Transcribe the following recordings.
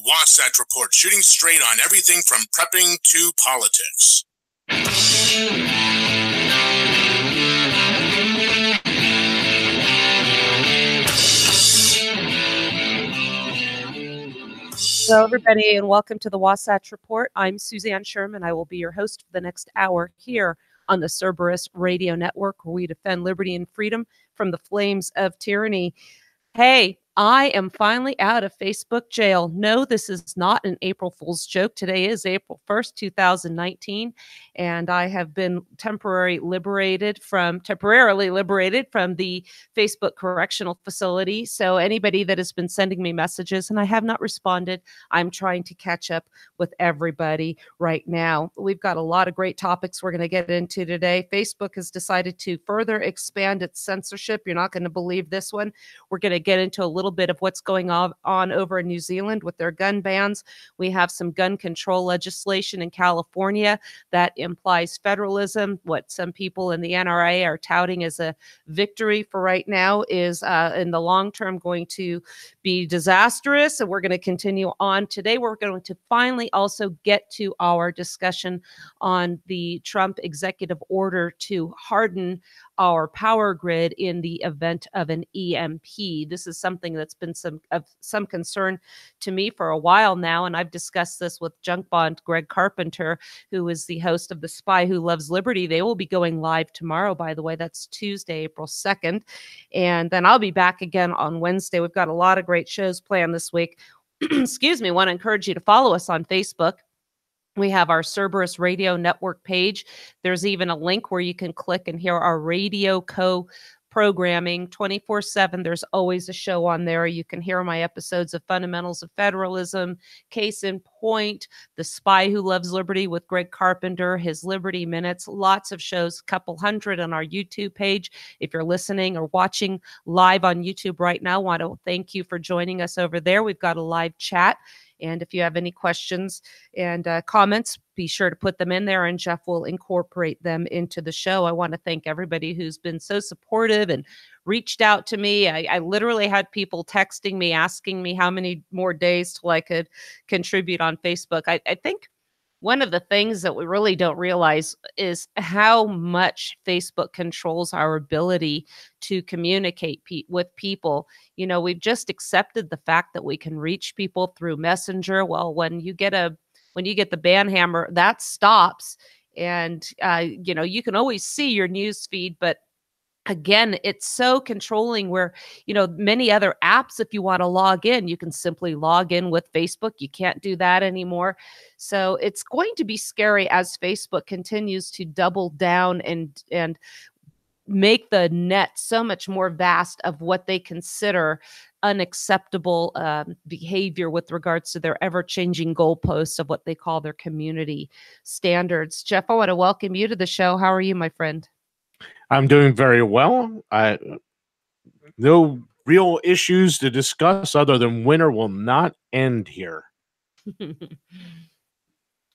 Wasatch Report, shooting straight on everything from prepping to politics. Hello, everybody, and welcome to the Wasatch Report. I'm Suzanne Sherman. I will be your host for the next hour here on the Cerberus Radio Network, where we defend liberty and freedom from the flames of tyranny. Hey, I am finally out of Facebook jail. No, this is not an April Fool's joke. Today is April 1st, 2019, and I have been temporarily liberated from the Facebook correctional facility. So anybody that has been sending me messages and I have not responded, I'm trying to catch up with everybody right now. We've got a lot of great topics we're going to get into today. Facebook has decided to further expand its censorship. You're not going to believe this one. We're going to get into a little bit of what's going on over in New Zealand with their gun bans. We have some gun control legislation in California that implies federalism. What some people in the NRA are touting as a victory for right now is in the long term going to be disastrous. And we're going to continue on. Today, we're going to finally also get to our discussion on the Trump executive order to harden our power grid in the event of an EMP. This is something that's been some concern to me for a while now, and I've discussed this with Junk Bond Greg Carpenter, who is the host of The Spy Who Loves Liberty. They will be going live tomorrow, by the way. That's Tuesday, April 2nd, and then I'll be back again on Wednesday. We've got a lot of great shows planned this week. Excuse me. I want to encourage you to follow us on Facebook. We have our Cerberus Radio Network page. There's even a link where you can click and hear our Radio Co programming 24/7. There's always a show on there. You can hear my episodes of Fundamentals of Federalism, Case in Point, The Spy Who Loves Liberty with Greg Carpenter, his Liberty Minutes, lots of shows, a couple hundred on our YouTube page. If you're listening or watching live on YouTube right now, I want to thank you for joining us over there. We've got a live chat. And if you have any questions and comments, be sure to put them in there and Jeff will incorporate them into the show. I want to thank everybody who's been so supportive and reached out to me. I literally had people texting me, asking me how many more days till I could contribute on Facebook. I think one of the things that we really don't realize is how much Facebook controls our ability to communicate with people. You know, we've just accepted the fact that we can reach people through Messenger. Well, when you get the ban hammer, that stops. And, you know, you can always see your news feed, but again, it's so controlling where, you know, many other apps, if you want to log in, you can simply log in with Facebook. You can't do that anymore. So it's going to be scary as Facebook continues to double down and make the net so much more vast of what they consider unacceptable behavior with regards to their ever-changing goalposts of what they call their community standards. Jeff, I want to welcome you to the show. How are you, my friend? I'm doing very well. No real issues to discuss other than winter will not end here.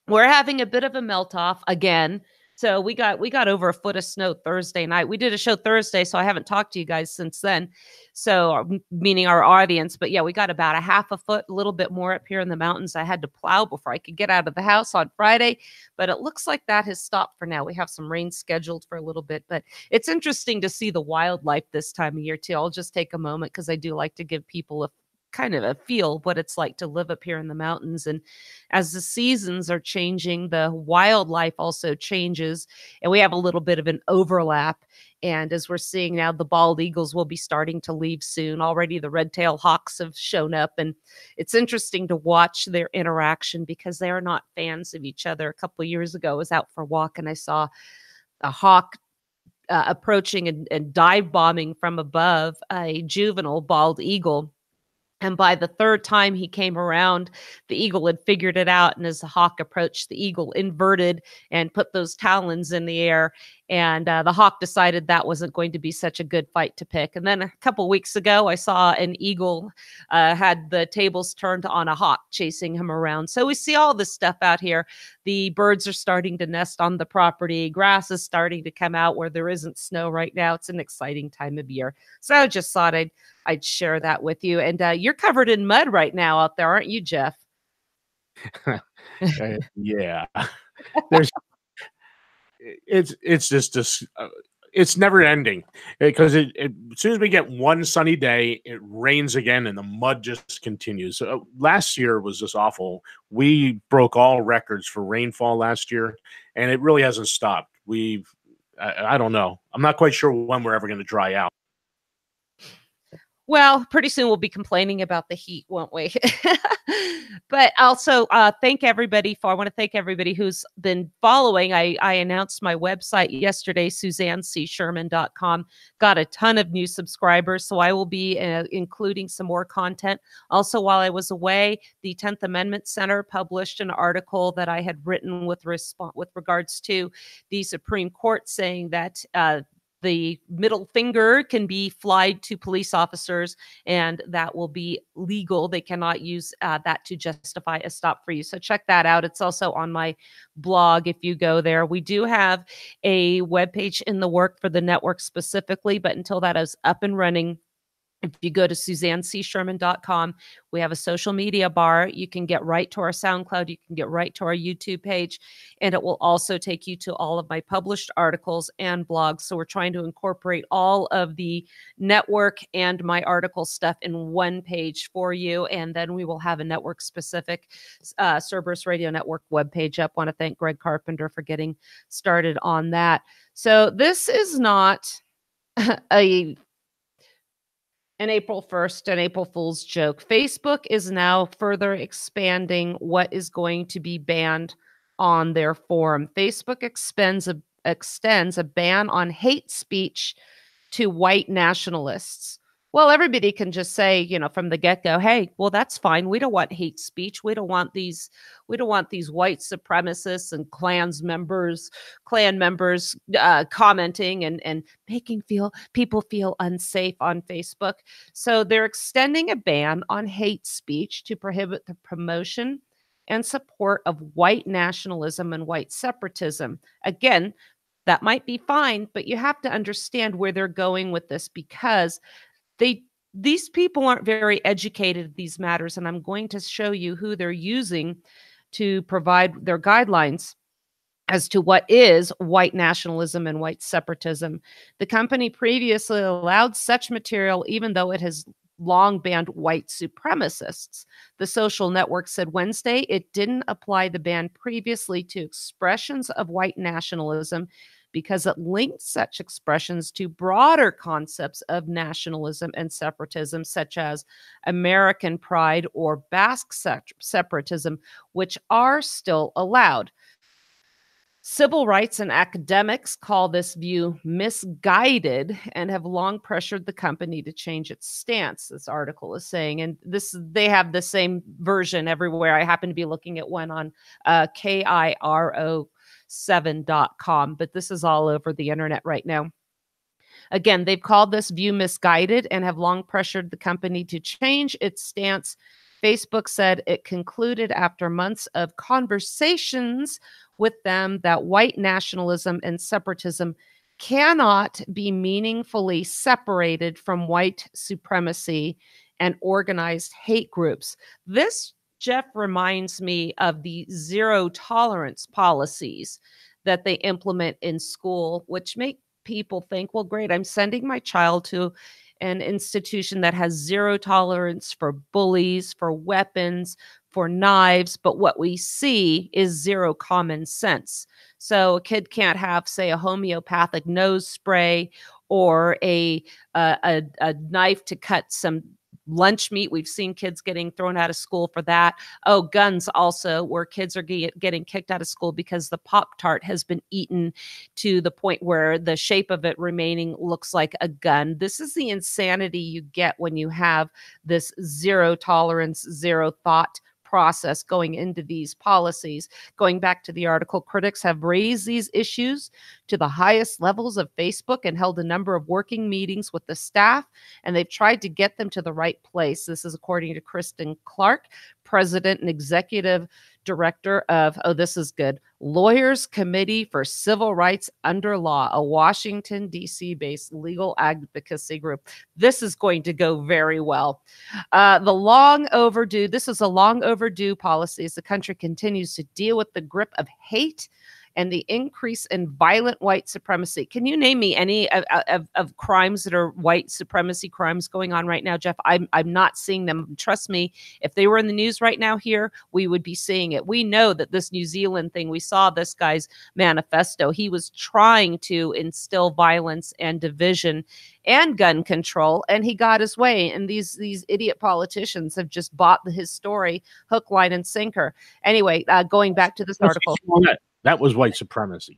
We're having a bit of a melt-off again. So we got over a foot of snow Thursday night. We did a show Thursday, so I haven't talked to you guys since then. So meaning our audience, but yeah, we got about a half a foot, a little bit more up here in the mountains. I had to plow before I could get out of the house on Friday, but it looks like that has stopped for now. We have some rain scheduled for a little bit, but it's interesting to see the wildlife this time of year too. I'll just take a moment because I do like to give people a kind of a feel what it's like to live up here in the mountains. And as the seasons are changing, the wildlife also changes, and we have a little bit of an overlap. And as we're seeing now, the bald eagles will be starting to leave soon. Already the red-tailed hawks have shown up, and it's interesting to watch their interaction because they are not fans of each other. A couple of years ago, I was out for a walk and I saw a hawk approaching and dive bombing from above a juvenile bald eagle. And by the third time he came around, the eagle had figured it out. And as the hawk approached, the eagle inverted and put those talons in the air. And the hawk decided that wasn't going to be such a good fight to pick. And then a couple weeks ago, I saw an eagle had the tables turned on a hawk chasing him around. So we see all this stuff out here. The birds are starting to nest on the property. Grass is starting to come out where there isn't snow right now. It's an exciting time of year. So I just thought I'd share that with you. And you're covered in mud right now out there, aren't you, Jeff? Yeah. There's it's just this it's never ending because as soon as we get one sunny day, it rains again and the mud just continues. Last year was just awful. We broke all records for rainfall last year, and it really hasn't stopped. I don't know. I'm not quite sure when we're ever going to dry out. Well, pretty soon we'll be complaining about the heat, won't we? But also, I want to thank everybody who's been following. I announced my website yesterday, SuzanneCSherman.com. Got a ton of new subscribers, so I will be including some more content. Also, while I was away, the 10th Amendment Center published an article that I had written with regards to the Supreme Court saying that the middle finger can be flied to police officers, and that will be legal. They cannot use that to justify a stop for you. So check that out. It's also on my blog if you go there. We do have a webpage in the work for the network specifically, but until that is up and running, if you go to SuzanneCSherman.com, we have a social media bar. You can get right to our SoundCloud. You can get right to our YouTube page, and it will also take you to all of my published articles and blogs. So we're trying to incorporate all of the network and my article stuff in one page for you. And then we will have a network-specific Cerberus Radio Network webpage up. I want to thank Greg Carpenter for getting started on that. So this is not an April 1st, an April Fool's joke. Facebook is now further expanding what is going to be banned on their forum. Facebook extends a ban on hate speech to white nationalists. Well, everybody can just say, from the get-go, hey, well, that's fine. We don't want hate speech. We don't want these white supremacists and Klan members commenting and making people feel unsafe on Facebook. So they're extending a ban on hate speech to prohibit the promotion and support of white nationalism and white separatism. Again, that might be fine, but you have to understand where they're going with this, because these people aren't very educated in these matters, and I'm going to show you who they're using to provide their guidelines as to what is white nationalism and white separatism. The company previously allowed such material, even though it has long banned white supremacists. The social network said Wednesday it didn't apply the ban previously to expressions of white nationalism because it linked such expressions to broader concepts of nationalism and separatism, such as American pride or Basque separatism, which are still allowed. Civil rights and academics call this view misguided and have long pressured the company to change its stance, this article is saying. And they have the same version everywhere. I happen to be looking at one on KIRO7.com, but this is all over the internet right now. Again, they've called this view misguided and have long pressured the company to change its stance. Facebook said it concluded after months of conversations with them that white nationalism and separatism cannot be meaningfully separated from white supremacy and organized hate groups. This, Jeff, reminds me of the zero tolerance policies that they implement in school, which make people think, well, great, I'm sending my child to an institution that has zero tolerance for bullies, for weapons, for knives, but what we see is zero common sense. So a kid can't have, say, a homeopathic nose spray or a knife to cut some lunch meat. We've seen kids getting thrown out of school for that. Oh, guns also, where kids are getting kicked out of school because the Pop-Tart has been eaten to the point where the shape of it remaining looks like a gun. This is the insanity you get when you have this zero tolerance, zero thought process going into these policies. Going back to the article, critics have raised these issues to the highest levels of Facebook and held a number of working meetings with the staff, and they've tried to get them to the right place. This is according to Kristen Clark, president and executive director of, oh, this is good, Lawyers Committee for Civil Rights Under Law, a Washington, D.C. based legal advocacy group. This is going to go very well. This is a long overdue policy as the country continues to deal with the grip of hate and the increase in violent white supremacy. Can you name me any of crimes that are white supremacy crimes going on right now, Jeff? I'm not seeing them. Trust me, if they were in the news right now here, we would be seeing it. We know that this New Zealand thing, we saw this guy's manifesto. He was trying to instill violence and division and gun control, and he got his way. And these idiot politicians have just bought his story hook, line, and sinker. Anyway, going back to this article. That was white supremacy.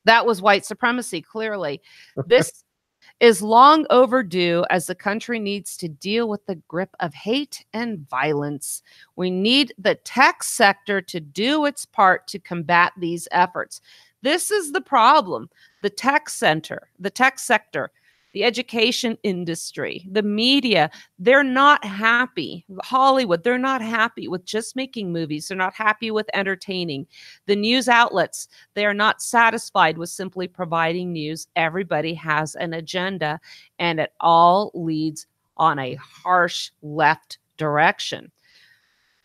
That was white supremacy, clearly. This is long overdue as the country needs to deal with the grip of hate and violence. We need the tech sector to do its part to combat these efforts. This is the problem. The tech sector, the education industry, the media, they're not happy. Hollywood, they're not happy with just making movies. They're not happy with entertaining. The news outlets, they are not satisfied with simply providing news. Everybody has an agenda, and it all leads on a harsh left direction.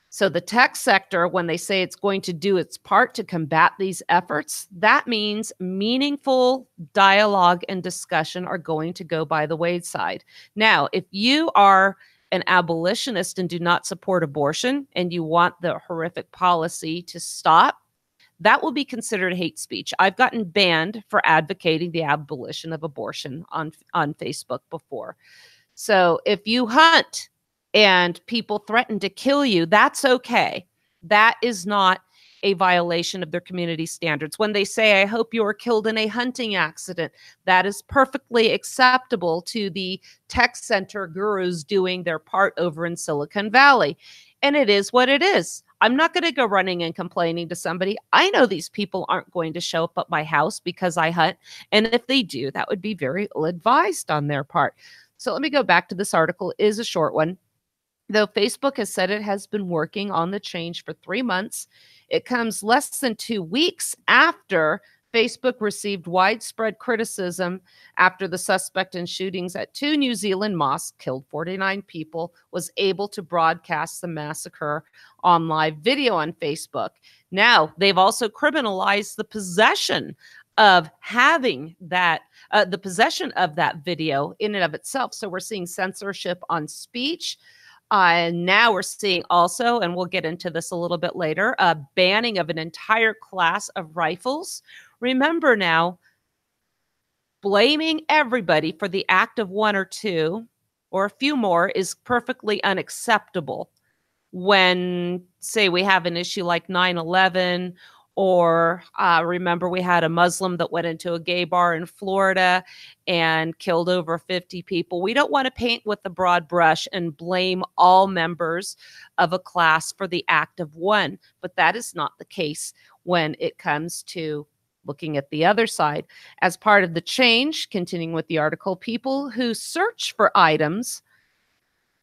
So the tech sector, when they say it's going to do its part to combat these efforts, that means meaningful dialogue and discussion are going to go by the wayside. Now, if you are an abolitionist and do not support abortion and you want the horrific policy to stop, that will be considered hate speech. I've gotten banned for advocating the abolition of abortion on Facebook before. So if you hunt and people threaten to kill you, that's okay. That is not a violation of their community standards. When they say, I hope you were killed in a hunting accident, that is perfectly acceptable to the tech center gurus doing their part over in Silicon Valley. And it is what it is. I'm not going to go running and complaining to somebody. I know these people aren't going to show up at my house because I hunt. And if they do, that would be very ill-advised on their part. So let me go back to this article. It is a short one. Though Facebook has said it has been working on the change for 3 months, it comes less than 2 weeks after Facebook received widespread criticism after the suspect in shootings at 2 New Zealand mosques killed 49 people was able to broadcast the massacre on live video on Facebook. Now, they've also criminalized the possession of having that, the possession of that video in and of itself. So we're seeing censorship on speech. And now we're seeing also, and we'll get into this a little bit later, a banning of an entire class of rifles. Remember now, blaming everybody for the act of 1 or 2 or a few more is perfectly unacceptable when, say, we have an issue like 9/11, or remember we had a Muslim that went into a gay bar in Florida and killed over 50 people. We don't want to paint with a broad brush and blame all members of a class for the act of 1, but that is not the case when it comes to looking at the other side. As part of the change, continuing with the article, people who search for items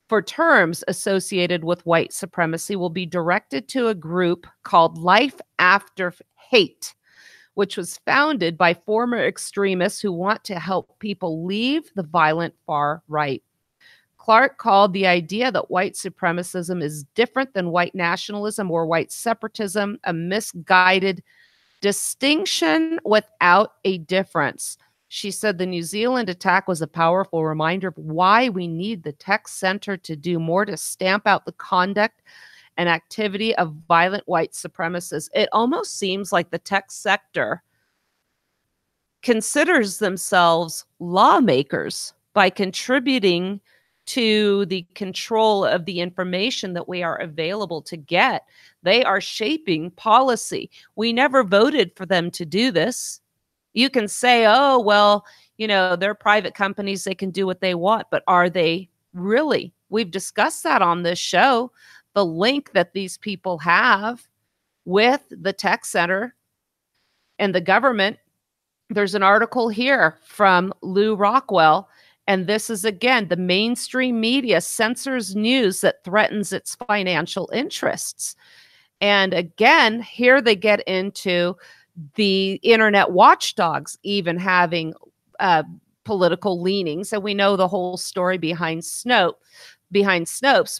for terms associated with white supremacy will be directed to a group called Life After Hate, which was founded by former extremists who want to help people leave the violent far right. Clark called the idea that white supremacism is different than white nationalism or white separatism a misguided distinction without a difference. She said the New Zealand attack was a powerful reminder of why we need the tech center to do more to stamp out the conduct and activity of violent white supremacists. It almost seems like the tech sector considers themselves lawmakers by contributing to the control of the information that we are available to get. They are shaping policy. We never voted for them to do this. You can say, oh, well, you know, they're private companies. They can do what they want. But are they really? We've discussed that on this show, the link that these people have with the tech center and the government. There's an article here from Lou Rockwell, And this is, again, the mainstream media censors news that threatens its financial interests. And again, here they get into the internet watchdogs even having political leanings. And we know the whole story behind Snopes.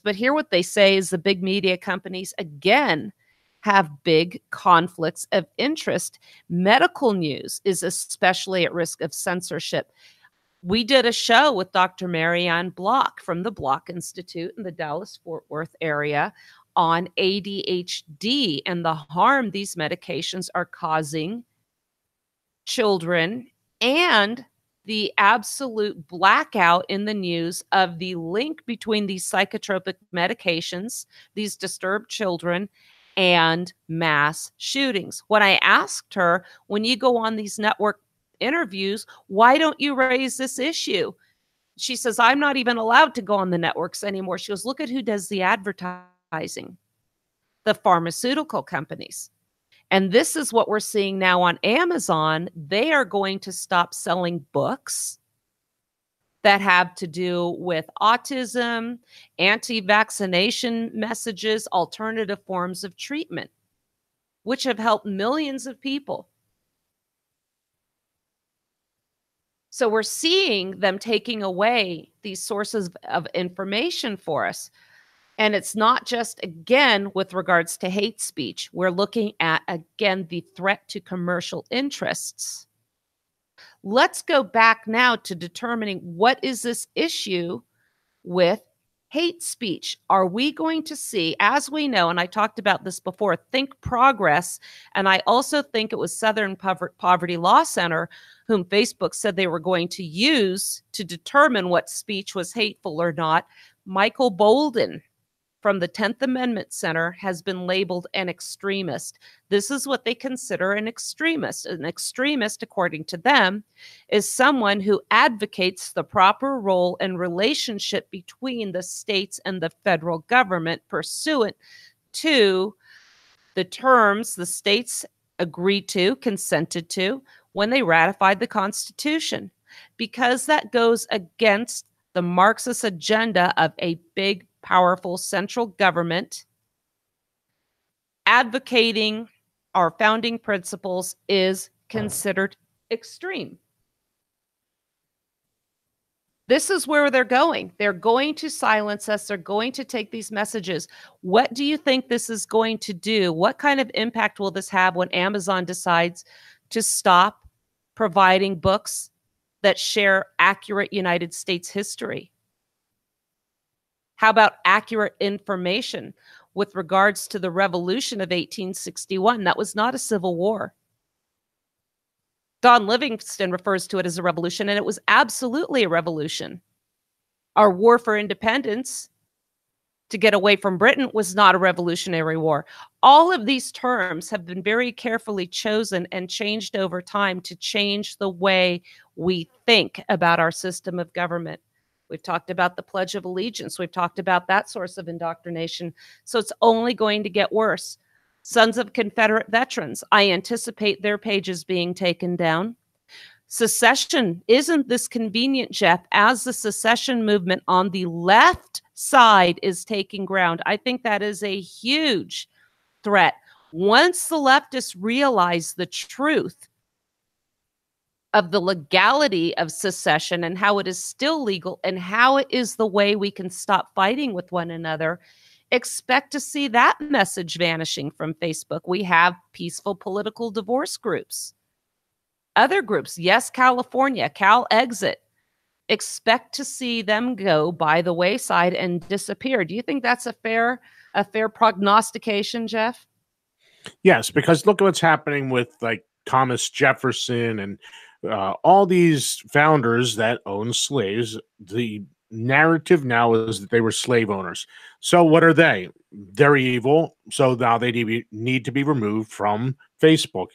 But here what they say is the big media companies, again, have big conflicts of interest. Medical news is especially at risk of censorship. We did a show with Dr. Marianne Block from the Block Institute in the Dallas-Fort Worth area on ADHD and the harm these medications are causing children, and the absolute blackout in the news of the link between these psychotropic medications, these disturbed children, and mass shootings. When I asked her, when you go on these network interviews, why don't you raise this issue? She says, I'm not even allowed to go on the networks anymore. She goes, look at who does the advertising, the pharmaceutical companies. And this is what we're seeing now on Amazon. They are going to stop selling books that have to do with autism, anti-vaccination messages, alternative forms of treatment, which have helped millions of people. So we're seeing them taking away these sources of information for us. And it's not just, again, with regards to hate speech. We're looking at, again, the threat to commercial interests. Let's go back now to determining what is this issue with hate speech. Are we going to see, as we know, and I talked about this before, Think Progress, and I also think it was Southern Poverty Law Center, whom Facebook said they were going to use to determine what speech was hateful or not. Michael Bolden from the 10th Amendment Center has been labeled an extremist. This is what they consider an extremist. An extremist, according to them, is someone who advocates the proper role and relationship between the states and the federal government pursuant to the terms the states agreed to, consented to, when they ratified the Constitution, because that goes against the Marxist agenda of a big, powerful central government. Advocating our founding principles is considered extreme. This is where they're going. They're going to silence us. They're going to take these messages. What do you think this is going to do? What kind of impact will this have when Amazon decides to stop providing books that share accurate United States history? How about accurate information with regards to the Revolution of 1861? That was not a civil war. Don Livingston refers to it as a revolution, and it was absolutely a revolution. Our war for independence to get away from Britain was not a revolutionary war. All of these terms have been very carefully chosen and changed over time to change the way we think about our system of government. We've talked about the Pledge of Allegiance. We've talked about that source of indoctrination. So it's only going to get worse. Sons of Confederate Veterans, I anticipate their pages being taken down. Secession, isn't this convenient, Jeff, as the secession movement on the left side is taking ground? I think that is a huge threat. Once the leftists realize the truth of the legality of secession and how it is still legal and how it is the way we can stop fighting with one another, expect to see that message vanishing from Facebook. We have peaceful political divorce groups. Other groups, Yes California, Cal Exit, expect to see them go by the wayside and disappear. Do you think that's a fair prognostication, Jeff? Yes, because look at what's happening with like Thomas Jefferson and all these founders that own slaves. The narrative now is that they were slave owners. So what are they? They're evil. So now they need to be removed from Facebook.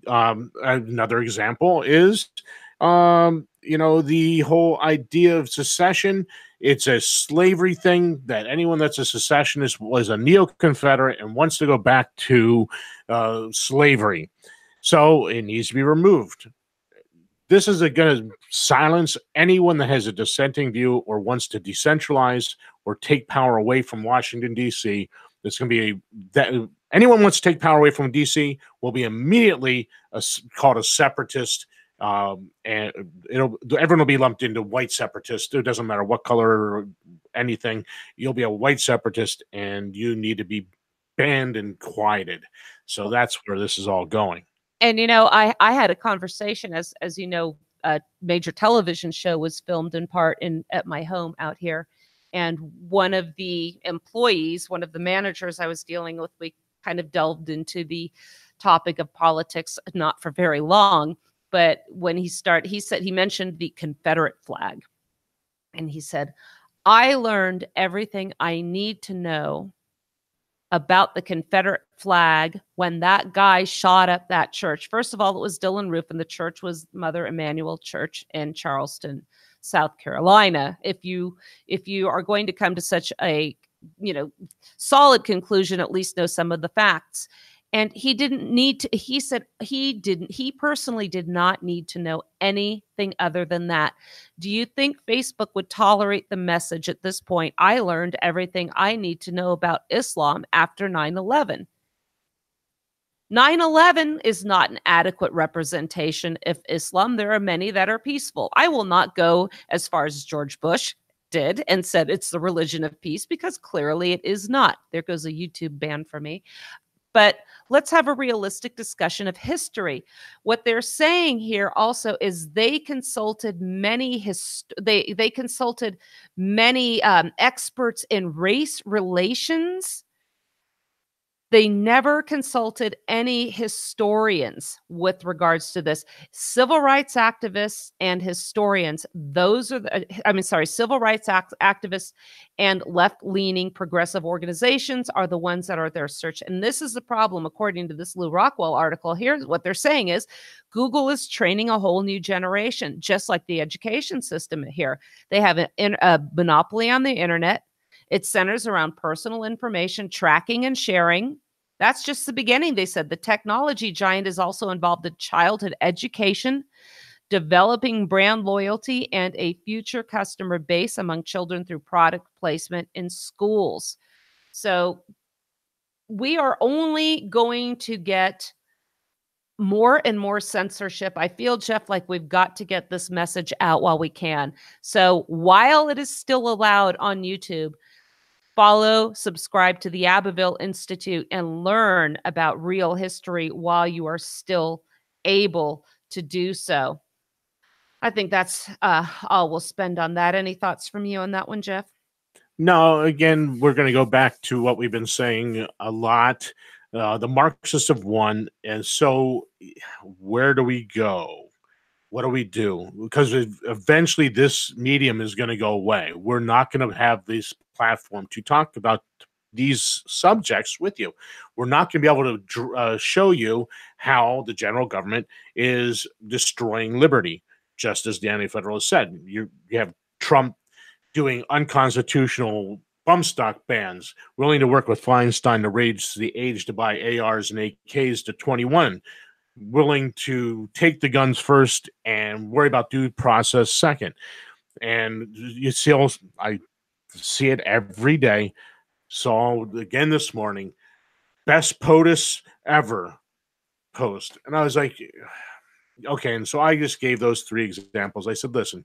Another example is, the whole idea of secession. It's a slavery thing that anyone that's a secessionist was a neo-Confederate and wants to go back to slavery. So it needs to be removed. This is going to silence anyone that has a dissenting view or wants to decentralize or take power away from Washington, D.C. It's going to be that anyone wants to take power away from D.C. will be immediately called a separatist, and everyone will be lumped into white separatists. It doesn't matter what color or anything. You'll be a white separatist, and you need to be banned and quieted. So that's where this is all going. And I had a conversation, as you know, a major television show was filmed in part at my home out here, and one of the employees, one of the managers I was dealing with, we kind of delved into the topic of politics, not for very long, but when he said he mentioned the Confederate flag, and he said, "I learned everything I need to know about the Confederate flag when that guy shot up that church." First of all, it was Dylan Roof, and the church was Mother Emanuel Church in Charleston, South Carolina. If you are going to come to such a solid conclusion, at least know some of the facts. And he didn't need to, he said he personally did not need to know anything other than that. Do you think Facebook would tolerate the message at this point? "I learned everything I need to know about Islam after 9/11. 9/11 is not an adequate representation of Islam. There are many that are peaceful. I will not go as far as George Bush did and said it's the religion of peace, because clearly it is not. There goes a YouTube ban for me. But let's have a realistic discussion of history. What they're saying here also is they consulted many experts in race relations. They never consulted any historians with regards to this. Civil rights activists and historians, civil rights activists and left-leaning progressive organizations are the ones that are their search. And this is the problem, according to this Lou Rockwell article here. What they're saying is Google is training a whole new generation, just like the education system here. They have a monopoly on the internet. It centers around personal information, tracking and sharing. That's just the beginning, they said. The technology giant is also involved in childhood education, developing brand loyalty, and a future customer base among children through product placement in schools. So we are only going to get more and more censorship. I feel, Jeff, like we've got to get this message out while we can. So while it is still allowed on YouTube, follow, subscribe to the Abbeville Institute, and learn about real history while you are still able to do so. I think that's all we'll spend on that. Any thoughts from you on that one, Jeff? No, again, we're going to go back to what we've been saying a lot. The Marxists have won. And so where do we go? What do we do? Because eventually this medium is going to go away. We're not going to have this platform to talk about these subjects with you. We're not going to be able to show you how the general government is destroying liberty, just as the anti-federalists said. You have Trump doing unconstitutional bump stock bans, willing to work with Feinstein to raise the age to buy ARs and AKs to 21, willing to take the guns first and worry about due process second. And you see, I see it every day. Saw again this morning, best POTUS ever post. And I was like, okay. And so I just gave those three examples. I said, listen,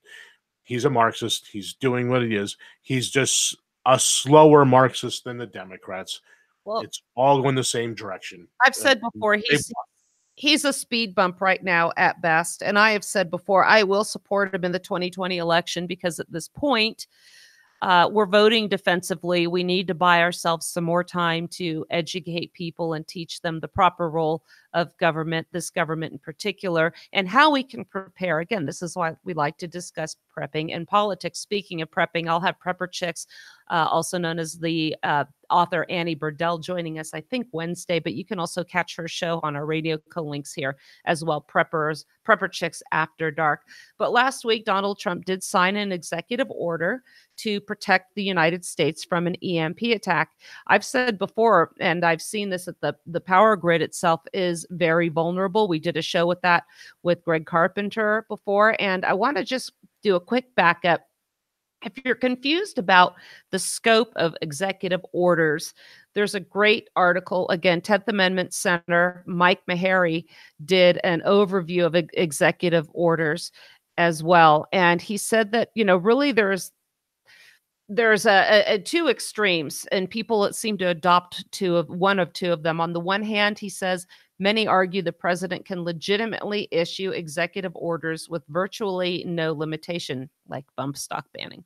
he's a Marxist. He's doing what it is. He's just a slower Marxist than the Democrats. Well, it's all going the same direction. I've said before, he's a speed bump right now at best. And I have said before, I will support him in the 2020 election, because at this point, we're voting defensively. We need to buy ourselves some more time to educate people and teach them the proper role of government, this government in particular, and how we can prepare. Again, this is why we like to discuss prepping and politics. Speaking of prepping, I'll have Prepper Chicks also known as the author Annie Burdell, joining us, I think, Wednesday, but you can also catch her show on our radio co-links here as well, Prepper Chicks After Dark. But last week, Donald Trump did sign an executive order to protect the United States from an EMP attack. I've said before, and I've seen this, that the power grid itself is very vulnerable. We did a show with that with Greg Carpenter before, and I want to just do a quick backup. If you're confused about the scope of executive orders, there's a great article. Again, 10th Amendment Senator Mike Meharry did an overview of executive orders as well. And he said that, really there's two extremes, and people seem to adopt one of two of them. On the one hand, he says many argue the president can legitimately issue executive orders with virtually no limitation, like bump stock banning.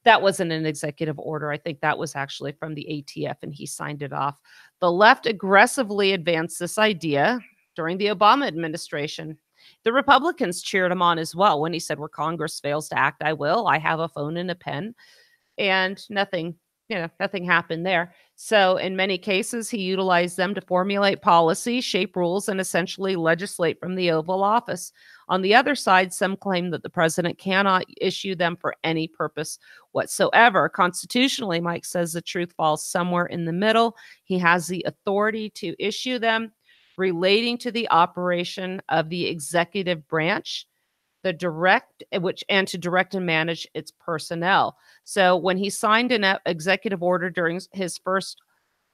That wasn't an executive order. I think that was actually from the ATF, and he signed it off. The left aggressively advanced this idea during the Obama administration. The Republicans cheered him on as well when he said, where Congress fails to act, I will. I have a phone and a pen. And nothing happened there. So in many cases, he utilized them to formulate policy, shape rules, and essentially legislate from the Oval Office. On the other side, some claim that the president cannot issue them for any purpose whatsoever. Constitutionally, Mike says the truth falls somewhere in the middle. He has the authority to issue them relating to the operation of the executive branch, to direct and manage its personnel. So when he signed an executive order during his first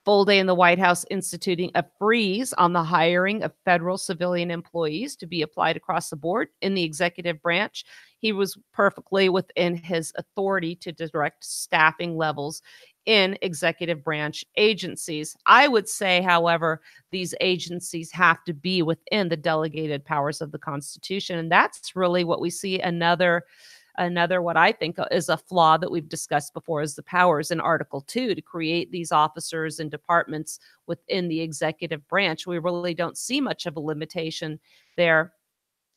full day in the White House, instituting a freeze on the hiring of federal civilian employees to be applied across the board in the executive branch, he was perfectly within his authority to direct staffing levels in executive branch agencies. I would say, however, these agencies have to be within the delegated powers of the Constitution. And that's really what we see another what I think is a flaw that we've discussed before, is the powers in Article 2 to create these officers and departments within the executive branch. We really don't see much of a limitation there.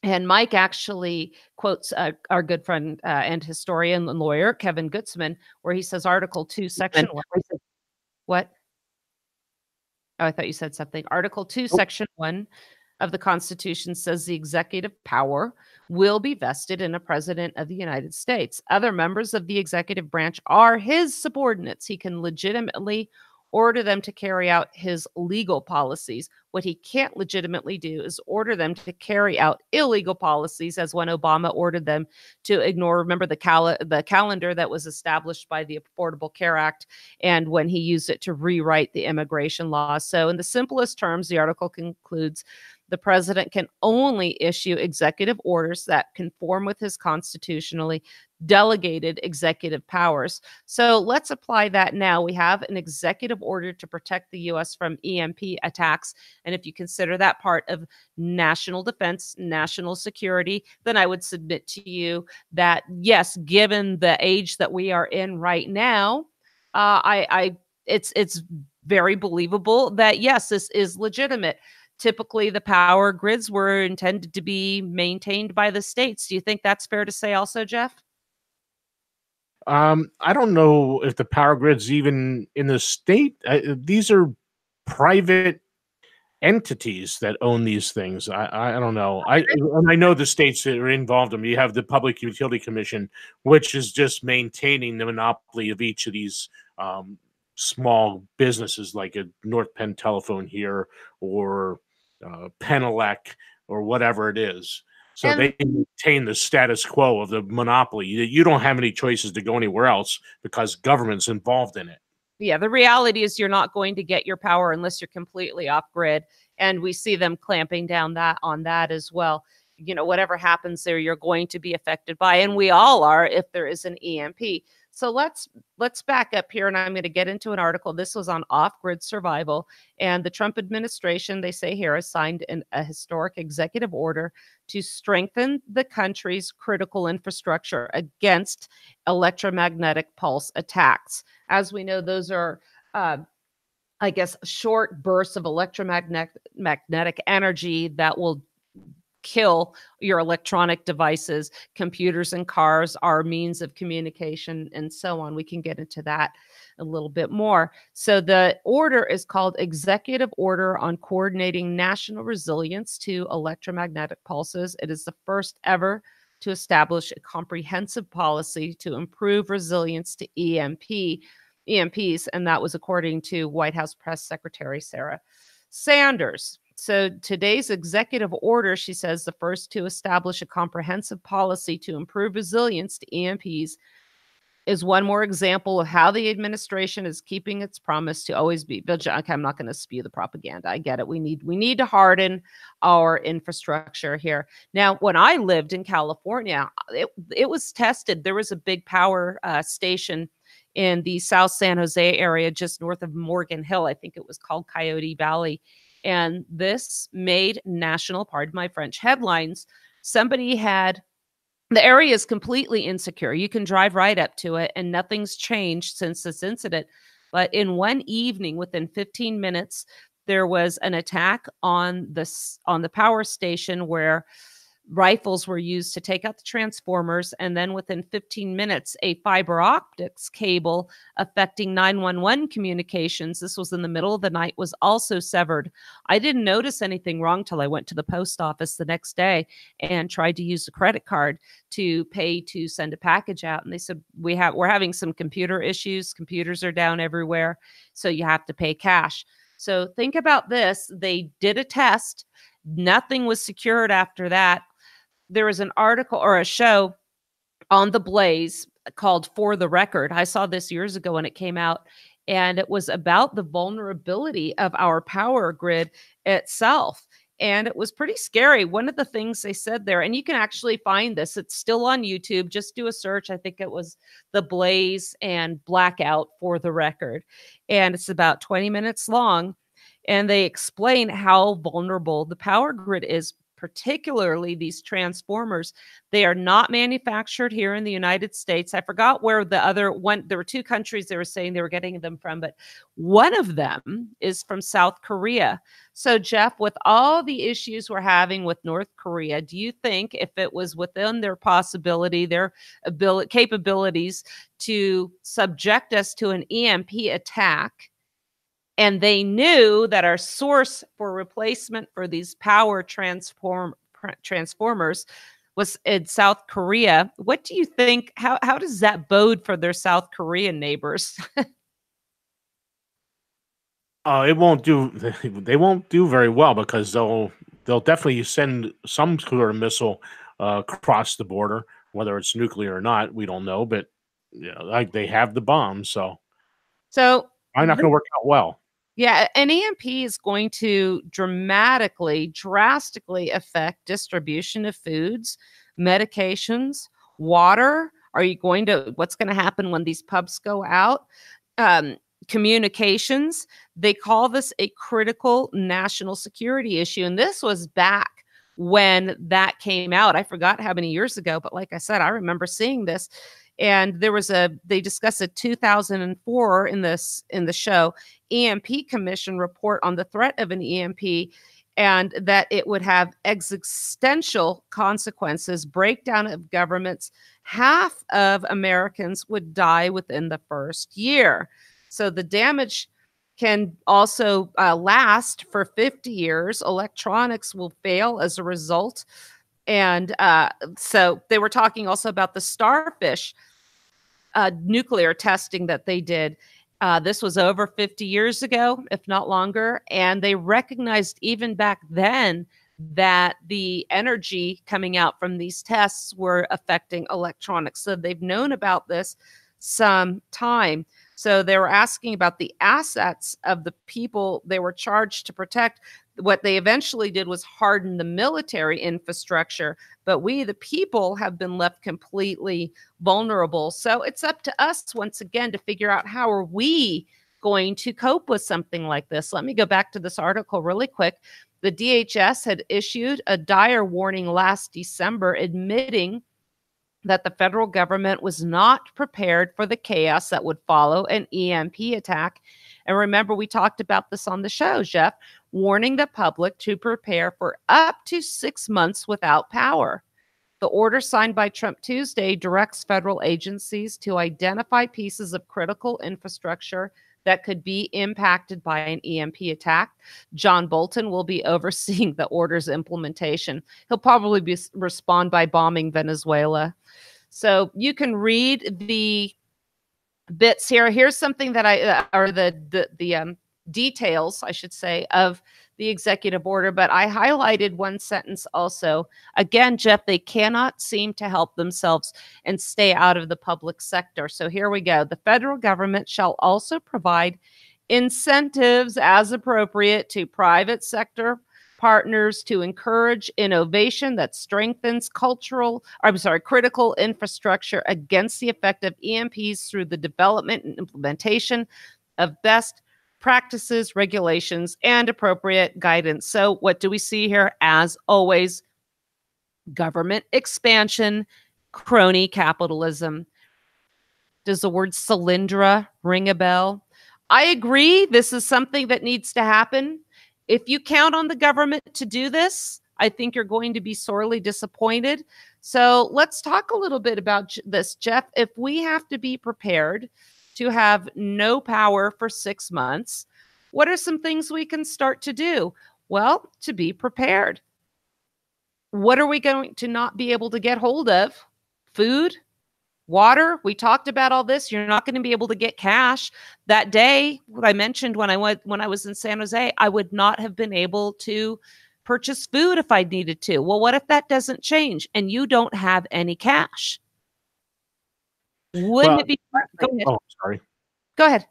And Mike actually quotes our good friend and historian and lawyer, Kevin Gutzman, where he says Article 2, Section 1. What? Oh, I thought you said something. Article 2, Section 1 of the Constitution says the executive power will be vested in a president of the United States. Other members of the executive branch are his subordinates. He can legitimately order them to carry out his legal policies. What he can't legitimately do is order them to carry out illegal policies, as when Obama ordered them to ignore, remember, the calendar that was established by the Affordable Care Act, and when he used it to rewrite the immigration laws. So in the simplest terms, the article concludes the president can only issue executive orders that conform with his constitutionally delegated executive powers. So let's apply that now. We have an executive order to protect the U.S. from EMP attacks. And if you consider that part of national defense, national security, then I would submit to you that, yes, given the age that we are in right now, it's very believable that, yes, this is legitimate. Typically, the power grids were intended to be maintained by the states. Do you think that's fair to say also, Jeff? I don't know if the power grid's even in the state. These are private entities that own these things. I don't know. I know the states that are involved in them. You have the Public Utility Commission, which is just maintaining the monopoly of each of these small businesses, like a North Penn Telephone here, or Penelec, or whatever it is. So they maintain the status quo of the monopoly. You don't have any choices to go anywhere else because government's involved in it. Yeah, the reality is you're not going to get your power unless you're completely off grid. And we see them clamping down on that as well. Whatever happens there, you're going to be affected by, and we all are if there is an EMP. So let's back up here, and I'm going to get into an article. This was on off-grid survival, and the Trump administration, they say here, has signed a historic executive order to strengthen the country's critical infrastructure against electromagnetic pulse attacks. As we know, those are short bursts of electromagnetic energy that will kill your electronic devices. Computers and cars are means of communication and so on. We can get into that a little bit more. So the order is called Executive Order on Coordinating National Resilience to Electromagnetic Pulses. It is the first ever to establish a comprehensive policy to improve resilience to EMPs, and that was according to White House Press Secretary Sarah Sanders. So today's executive order, she says, the first to establish a comprehensive policy to improve resilience to EMPs, is one more example of how the administration is keeping its promise to always be vigilant. Okay, I'm not going to spew the propaganda. I get it. We need to harden our infrastructure here. Now, when I lived in California, it was tested. There was a big power station in the South San Jose area, just north of Morgan Hill. I think it was called Coyote Valley. And this made national, pardon my French, headlines. The area is completely insecure. You can drive right up to it, and nothing's changed since this incident. But in one evening, within 15 minutes, there was an attack on the power station where rifles were used to take out the transformers, and then within 15 minutes, a fiber optics cable affecting 911 communications, this was in the middle of the night, was also severed. I didn't notice anything wrong till I went to the post office the next day and tried to use a credit card to pay to send a package out, and they said, we're having some computer issues. Computers are down everywhere, so you have to pay cash. So think about this. They did a test. Nothing was secured after that. There was an article or a show on The Blaze called For the Record. I saw this years ago when it came out, and it was about the vulnerability of our power grid itself. And it was pretty scary. One of the things they said there, and you can actually find this, it's still on YouTube. Just do a search. I think it was The Blaze and Blackout For the Record. And it's about 20 minutes long. And they explain how vulnerable the power grid is, particularly these transformers. They are not manufactured here in the United States. I forgot where the other one, there were two countries they were saying they were getting them from, but one of them is from South Korea. So Jeff, with all the issues we're having with North Korea, do you think if it was within their possibility, their capabilities to subject us to an EMP attack, and they knew that our source for replacement for these power transformers was in South Korea, what do you think? How does that bode for their South Korean neighbors? It won't do. They won't do very well because they'll definitely send some sort of missile across the border, whether it's nuclear or not. We don't know, but like they have the bomb, so I'm not going to work out well. Yeah, an EMP is going to drastically affect distribution of foods, medications, water. What's going to happen when these pubs go out? Communications. They call this a critical national security issue. And this was back when that came out. I forgot how many years ago, but like I said, I remember seeing this. And they discussed a 2004 in the show EMP Commission report on the threat of an EMP, and that it would have existential consequences, breakdown of governments. Half of Americans would die within the first year. So the damage can also last for 50 years. Electronics will fail as a result. And so they were talking also about the Starfish nuclear testing that they did. This was over 50 years ago, if not longer. And they recognized even back then that the energy coming out from these tests were affecting electronics. So they've known about this some time. So they were asking about the assets of the people they were charged to protect. What they eventually did was harden the military infrastructure, but we, the people, have been left completely vulnerable. So it's up to us once again to figure out how are we going to cope with something like this. Let me go back to this article really quick. The DHS had issued a dire warning last December, admitting that the federal government was not prepared for the chaos that would follow an EMP attack. And remember, we talked about this on the show, Jeff. warning the public to prepare for up to 6 months without power. The order signed by Trump Tuesday directs federal agencies to identify pieces of critical infrastructure that could be impacted by an EMP attack. John Bolton will be overseeing the order's implementation. He'll probably respond by bombing Venezuela. So you can read the bits here. Here's something that or the details, I should say, of the executive order, but I highlighted one sentence also. Again, Jeff, they cannot seem to help themselves and stay out of the public sector. So here we go. The federal government shall also provide incentives as appropriate to private sector partners to encourage innovation that strengthens critical infrastructure against the effect of EMPs through the development and implementation of best practices, regulations, and appropriate guidance. So what do we see here? As always, government expansion, crony capitalism. Does the word Solyndra ring a bell? I agree. This is something that needs to happen. If you count on the government to do this, I think you're going to be sorely disappointed. So let's talk a little bit about this, Jeff. If we have to be prepared to have no power for 6 months, what are some things we can start to do? Well, to be prepared. What are we going to not be able to get hold of? Food, water. We talked about all this. You're not going to be able to get cash. That day, what I mentioned when I was in San Jose, I would not have been able to purchase food if I needed to. Well, what if that doesn't change and you don't have any cash? Wouldn't it be? Go ahead. Oh, sorry. Go ahead.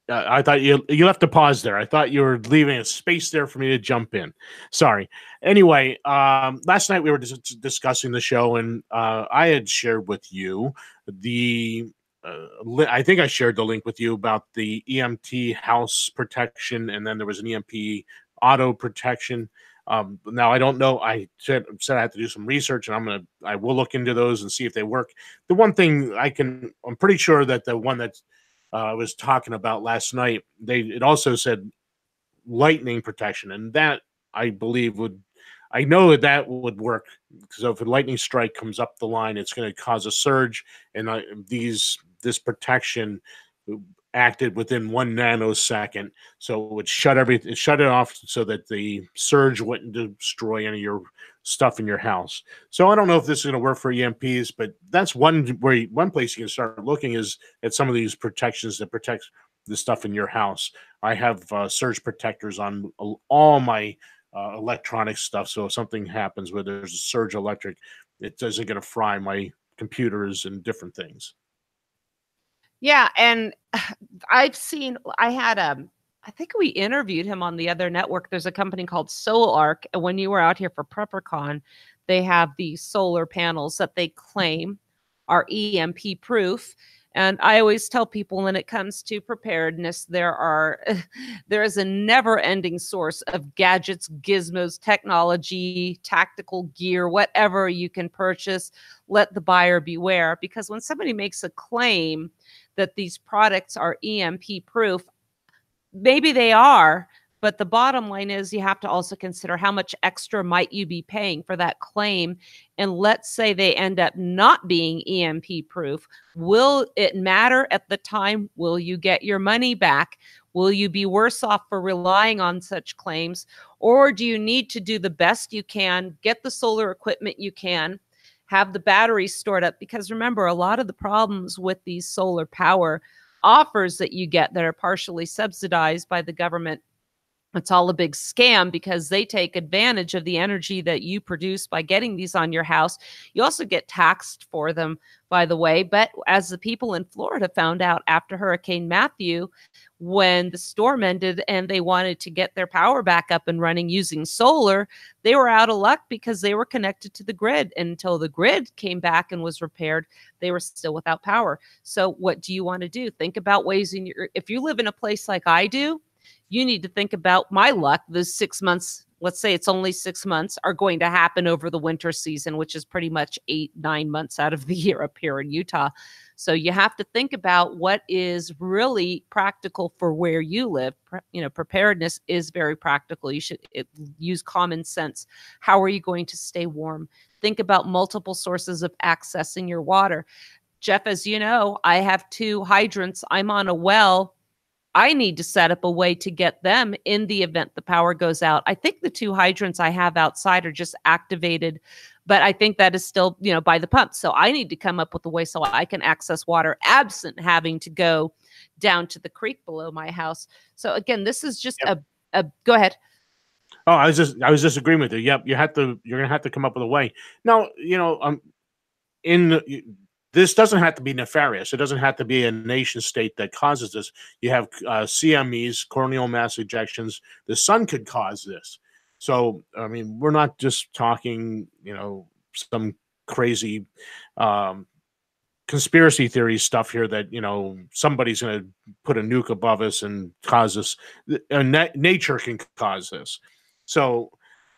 I thought you left a pause there. I thought you were leaving a space there for me to jump in. Sorry. Anyway, last night we were discussing the show, and I had shared with you the. I think I shared the link with you about the EMT house protection, and then there was an EMP auto protection. Now I don't know. I said I have to do some research, and I will look into those and see if they work. The one thing I'm pretty sure that the one that I was talking about last night, it also said lightning protection, and that I believe I know that would work. So if a lightning strike comes up the line, it's going to cause a surge, and this protection acted within 1 nanosecond, so it would shut it off so that the surge wouldn't destroy any of your stuff in your house. So I don't know if this is going to work for EMPs, but that's one place you can start looking is at some of these protections that protect the stuff in your house. I have surge protectors on all my electronic stuff, so if something happens where there's a surge electric, it isn't going to fry my computers and different things. Yeah, and I think we interviewed him on the other network. There's a company called SolarArc, and when you were out here for PrepperCon, they have these solar panels that they claim are EMP proof. And I always tell people when it comes to preparedness, there is a never-ending source of gadgets, gizmos, technology, tactical gear, whatever you can purchase. Let the buyer beware, because when somebody makes a claim that these products are EMP proof, maybe they are, but the bottom line is you have to also consider how much extra might you be paying for that claim. And let's say they end up not being EMP proof. Will it matter at the time? Will you get your money back? Will you be worse off for relying on such claims? Or do you need to do the best you can, get the solar equipment you can, have the batteries stored up? Because remember, a lot of the problems with these solar power offers that you get that are partially subsidized by the government, it's all a big scam because they take advantage of the energy that you produce by getting these on your house. You also get taxed for them, by the way. But as the people in Florida found out after Hurricane Matthew, when the storm ended and they wanted to get their power back up and running using solar, they were out of luck because they were connected to the grid. And until the grid came back and was repaired, they were still without power. So what do you want to do? Think about ways if you live in a place like I do, you need to think about my luck. The 6 months, let's say it's only 6 months, are going to happen over the winter season, which is pretty much 8-9 months out of the year up here in Utah. So you have to think about what is really practical for where you live. Preparedness is very practical. You should use common sense. How are you going to stay warm? Think about multiple sources of accessing your water. Jeff, as you know, I have 2 hydrants. I'm on a well. I need to set up a way to get them in the event the power goes out. I think the 2 hydrants I have outside are just activated, but I think that is still, by the pump. So I need to come up with a way so I can access water absent having to go down to the creek below my house. So again, this is just Yep. go ahead. Oh, I was just agreeing with you. Yep, you're gonna have to come up with a way. Now, this doesn't have to be nefarious. It doesn't have to be a nation state that causes this. You have CMEs, corneal mass ejections. The sun could cause this. So, I mean, we're not just talking, some crazy conspiracy theory stuff here that, somebody's going to put a nuke above us and cause this. Nature can cause this. So,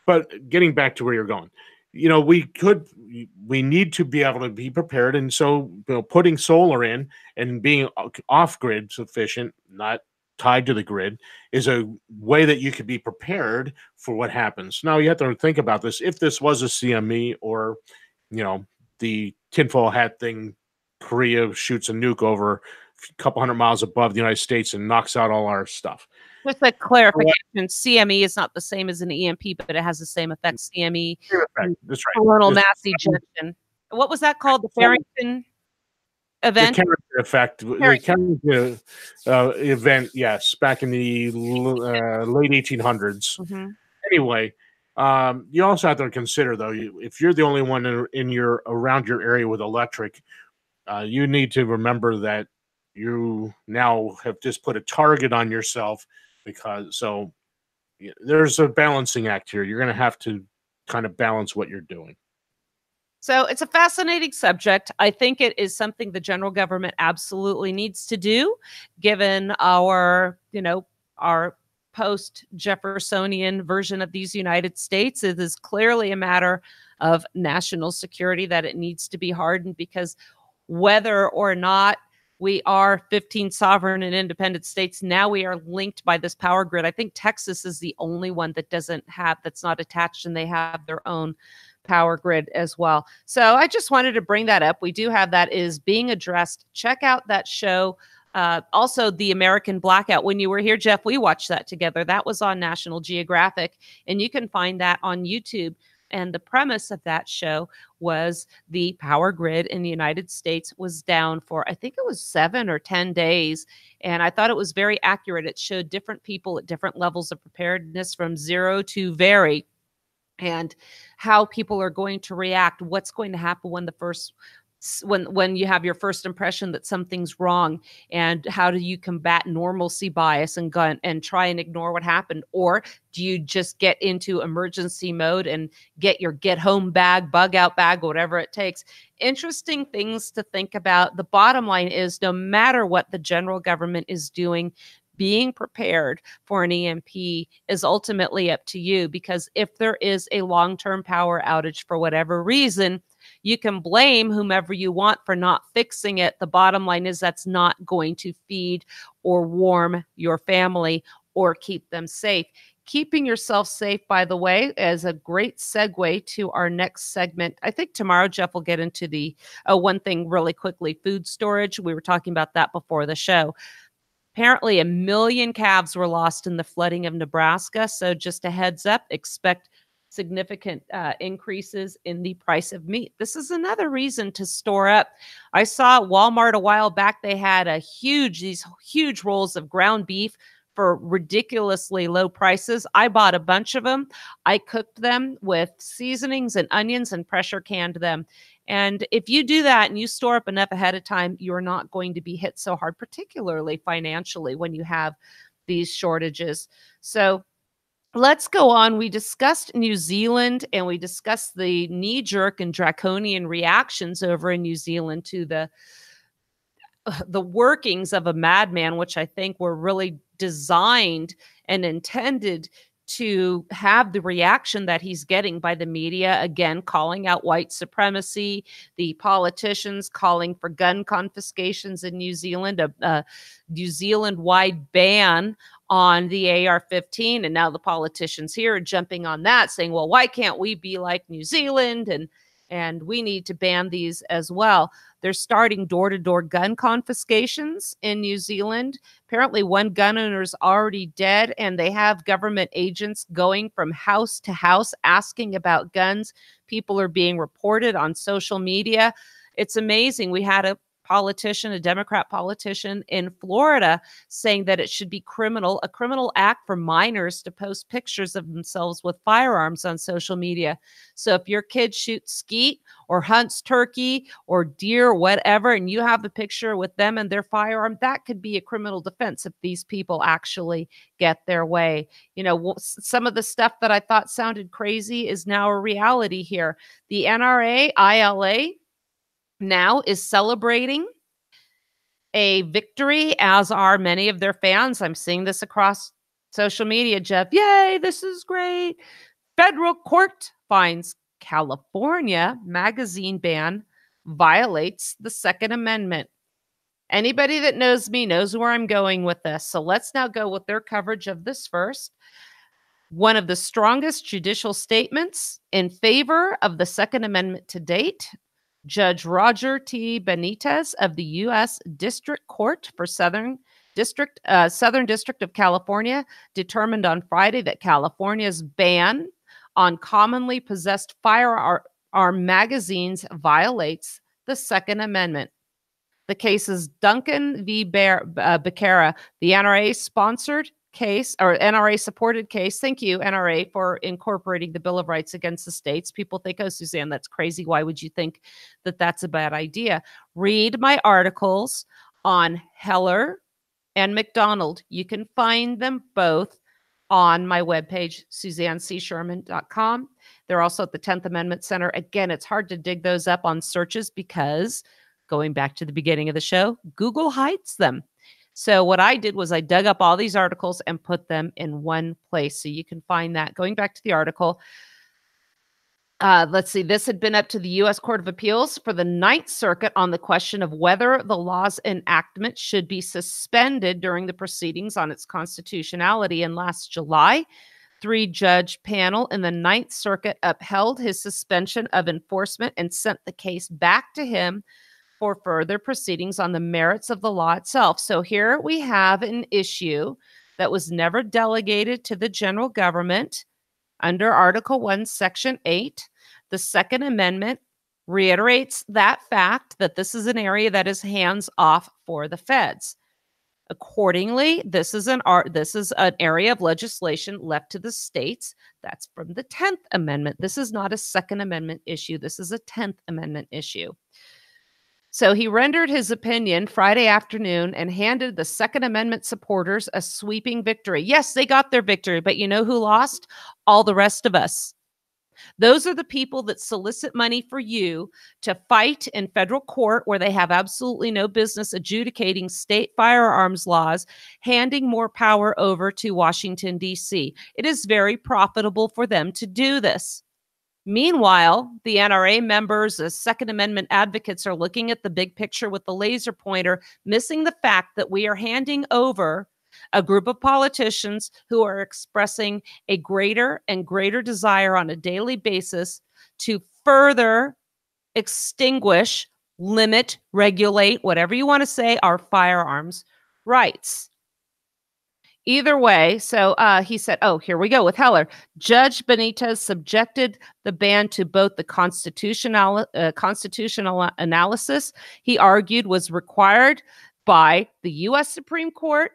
but getting back to where you're going, we need to be able to be prepared. And so, putting solar in and being off grid sufficient, not tied to the grid, is a way that you could be prepared for what happens. Now, you have to think about this. If this was a CME or, the tinfoil hat thing, Korea shoots a nuke over a couple hundred miles above the United States and knocks out all our stuff. Just a clarification, CME is not the same as an EMP, but it has the same effect. CME, that's right. coronal mass ejection. What was that called? The Farrington event? The Carrington effect. The Carrington event, yes, back in the late 1800s. Mm-hmm. Anyway, you also have to consider, though, if you're the only one around your area with electric, you need to remember that you now have just put a target on yourself, because there's a balancing act here. You're going to have to kind of balance what you're doing. So it's a fascinating subject. I think it is something the general government absolutely needs to do, given our post-Jeffersonian version of these United States. It is clearly a matter of national security that it needs to be hardened, because whether or not we are 15 sovereign and independent states, now we are linked by this power grid. I think Texas is the only one that that's not attached, and they have their own power grid as well. So I just wanted to bring that up. We do have that is being addressed. Check out that show. Also, the American Blackout. When you were here, Jeff, we watched that together. That was on National Geographic, and you can find that on YouTube. And the premise of that show was the power grid in the United States was down for, I think it was 7 or 10 days. And I thought it was very accurate. It showed different people at different levels of preparedness, from 0 to very, and how people are going to react. What's going to happen when you have your first impression that something's wrong, and how do you combat normalcy bias and try and ignore what happened? Or do you just get into emergency mode and get your get home bag, bug out bag, whatever it takes? Interesting things to think about. The bottom line is, no matter what the general government is doing, being prepared for an EMP is ultimately up to you, because if there is a long-term power outage for whatever reason, you can blame whomever you want for not fixing it. The bottom line is that's not going to feed or warm your family or keep them safe. Keeping yourself safe, by the way, is a great segue to our next segment. I think tomorrow, Jeff will get into the one thing really quickly, food storage. We were talking about that before the show. Apparently, 1 million calves were lost in the flooding of Nebraska. So just a heads up, expect significant increases in the price of meat. This is another reason to store up. I saw at Walmart a while back, they had these huge rolls of ground beef for ridiculously low prices. I bought a bunch of them. I cooked them with seasonings and onions and pressure canned them. And if you do that and you store up enough ahead of time, you're not going to be hit so hard, particularly financially, when you have these shortages. So let's go on. We discussed New Zealand, and we discussed the knee-jerk and draconian reactions over in New Zealand to the workings of a madman, which I think were really designed and intended to have the reaction that he's getting by the media, again, calling out white supremacy, the politicians calling for gun confiscations in New Zealand, a New Zealand-wide ban on the AR-15. And now the politicians here are jumping on that, saying, well, why can't we be like New Zealand? And we need to ban these as well. They're starting door-to-door gun confiscations in New Zealand. Apparently, one gun owner is already dead, and they have government agents going from house to house asking about guns. People are being reported on social media. It's amazing. We had a politician, a Democrat politician in Florida, saying that it should be a criminal act for minors to post pictures of themselves with firearms on social media. So if your kid shoots skeet or hunts turkey or deer or whatever, and you have a picture with them and their firearm, that could be a criminal defense if these people actually get their way. You know, some of the stuff that I thought sounded crazy is now a reality here. The NRA, ILA, now is celebrating a victory, as are many of their fans. I'm seeing this across social media, Jeff. Yay, this is great. Federal court finds California magazine ban violates the Second Amendment. Anybody that knows me knows where I'm going with this. So let's now go with their coverage of this first. One of the strongest judicial statements in favor of the Second Amendment to date. Judge Roger T. Benitez of the U.S. District Court for Southern District of California determined on Friday that California's ban on commonly possessed firearm magazines violates the Second Amendment. The case is Duncan v. Becerra, the NRA-sponsored case or NRA-supported case. Thank you, NRA, for incorporating the Bill of Rights against the states. People think, oh, Suzanne, that's crazy. Why would you think that that's a bad idea? Read my articles on Heller and McDonald. You can find them both on my webpage, SuzanneCSherman.com. They're also at the 10th Amendment Center. Again, it's hard to dig those up on searches because, going back to the beginning of the show, Google hides them. So what I did was I dug up all these articles and put them in one place. So you can find that. Going back to the article, let's see. This had been up to the U.S. Court of Appeals for the Ninth Circuit on the question of whether the law's enactment should be suspended during the proceedings on its constitutionality. And last July, 3-judge panel in the Ninth Circuit upheld his suspension of enforcement and sent the case back to him for further proceedings on the merits of the law itself. So here we have an issue that was never delegated to the general government under Article 1, Section 8. The Second Amendment reiterates that fact that this is an area that is hands off for the feds. Accordingly, this is an area of legislation left to the states. That's from the 10th Amendment. This is not a Second Amendment issue. This is a 10th Amendment issue. So he rendered his opinion Friday afternoon and handed the Second Amendment supporters a sweeping victory. Yes, they got their victory, but you know who lost? All the rest of us. Those are the people that solicit money for you to fight in federal court where they have absolutely no business adjudicating state firearms laws, handing more power over to Washington, D.C. It is very profitable for them to do this. Meanwhile, the NRA members, the Second Amendment advocates, are looking at the big picture with the laser pointer, missing the fact that we are handing over a group of politicians who are expressing a greater and greater desire on a daily basis to further extinguish, limit, regulate, whatever you want to say, our firearms rights. Either way, so he said, oh, here we go with Heller. Judge Benitez subjected the ban to both the constitutional analysis he argued was required by the U.S. Supreme Court